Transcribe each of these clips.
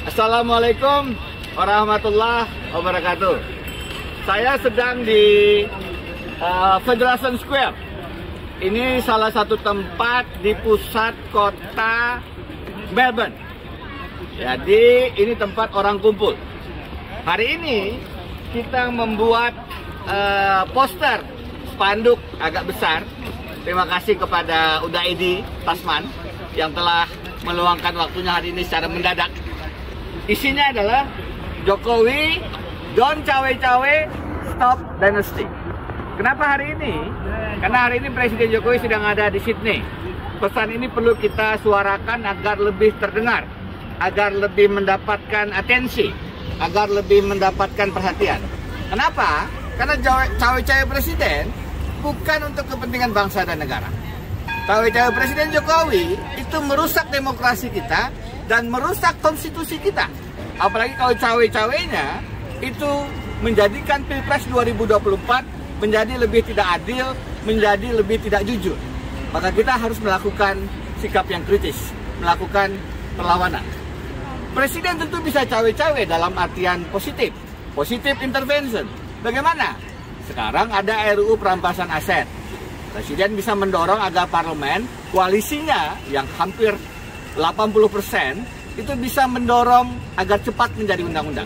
Assalamualaikum warahmatullahi wabarakatuh. Saya sedang di Federation Square. Ini salah satu tempat di pusat kota Melbourne. Jadi ini tempat orang kumpul. Hari ini kita membuat poster spanduk agak besar. Terima kasih kepada Udaidi Tasman yang telah meluangkan waktunya hari ini secara mendadak. Isinya adalah Jokowi, don't cawe-cawe, stop dynasty. Kenapa hari ini? Karena hari ini Presiden Jokowi sedang ada di Sydney. Pesan ini perlu kita suarakan agar lebih terdengar, agar lebih mendapatkan atensi, agar lebih mendapatkan perhatian. Kenapa? Karena cawe-cawe Presiden bukan untuk kepentingan bangsa dan negara. Cawe-cawe Presiden Jokowi itu merusak demokrasi kita dan merusak konstitusi kita. Apalagi kalau cawe-cawenya itu menjadikan Pilpres 2024 menjadi lebih tidak adil, menjadi lebih tidak jujur. Maka kita harus melakukan sikap yang kritis, melakukan perlawanan. Presiden tentu bisa cawe-cawe dalam artian positif, positif intervention. Bagaimana? Sekarang ada RUU perampasan aset. Presiden bisa mendorong agar parlemen, koalisinya yang hampir 80% itu bisa mendorong agar cepat menjadi undang-undang.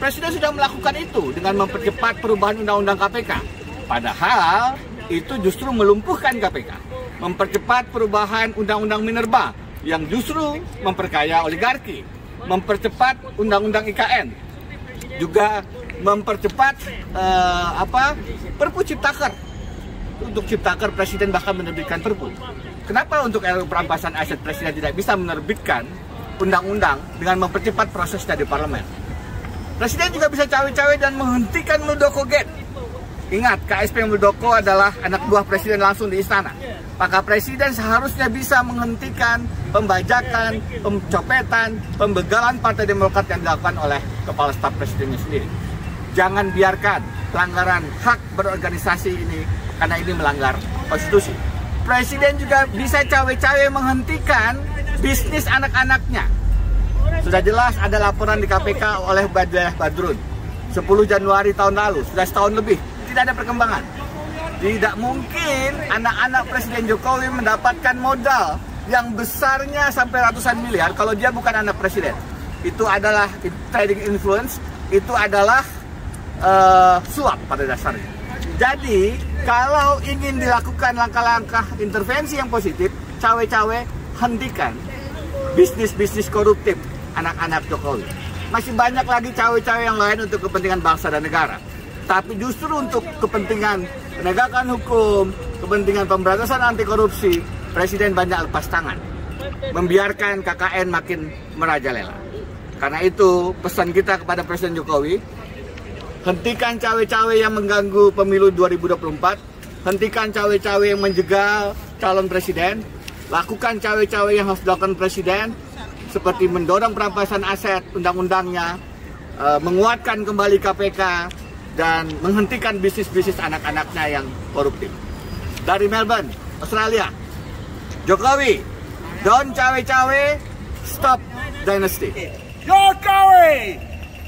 Presiden sudah melakukan itu dengan mempercepat perubahan undang-undang KPK. Padahal itu justru melumpuhkan KPK. Mempercepat perubahan undang-undang Minerba yang justru memperkaya oligarki. Mempercepat undang-undang IKN. Juga mempercepat Perpu Ciptaker. Untuk Ciptaker Presiden bahkan menerbitkan Perpu. Kenapa untuk RUU perampasan aset Presiden tidak bisa menerbitkan undang-undang dengan mempercepat proses dari parlemen? Presiden juga bisa cawe-cawe dan menghentikan Muldoko Gate. Ingat, KSP Muldoko adalah anak buah Presiden langsung di istana. Maka Presiden seharusnya bisa menghentikan pembajakan, pencopetan, pembegalan Partai Demokrat yang dilakukan oleh Kepala Staf Presidennya sendiri. Jangan biarkan pelanggaran hak berorganisasi ini, karena ini melanggar konstitusi. Presiden juga bisa cawe-cawe menghentikan bisnis anak-anaknya. Sudah jelas ada laporan di KPK oleh Badrun 10 Januari tahun lalu, sudah setahun lebih, tidak ada perkembangan. Tidak mungkin anak-anak Presiden Jokowi mendapatkan modal yang besarnya sampai ratusan miliar kalau dia bukan anak Presiden. Itu adalah trading influence, itu adalah suap pada dasarnya. Jadi, kalau ingin dilakukan langkah-langkah intervensi yang positif, cawe-cawe, hentikan bisnis-bisnis koruptif anak-anak Jokowi. Masih banyak lagi cawe-cawe yang lain untuk kepentingan bangsa dan negara. Tapi justru untuk kepentingan penegakan hukum, kepentingan pemberantasan anti korupsi, Presiden banyak lepas tangan. Membiarkan KKN makin merajalela. Karena itu, pesan kita kepada Presiden Jokowi, hentikan cawe-cawe yang mengganggu pemilu 2024. Hentikan cawe-cawe yang menjegal calon presiden. Lakukan cawe-cawe yang harus dilakukan presiden, seperti mendorong perampasan aset undang-undangnya, menguatkan kembali KPK, dan menghentikan bisnis-bisnis anak-anaknya yang koruptif. Dari Melbourne, Australia, Jokowi, don't cawe-cawe, stop dynasty. Jokowi,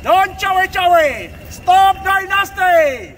don't cawe-cawe, stop dynasty.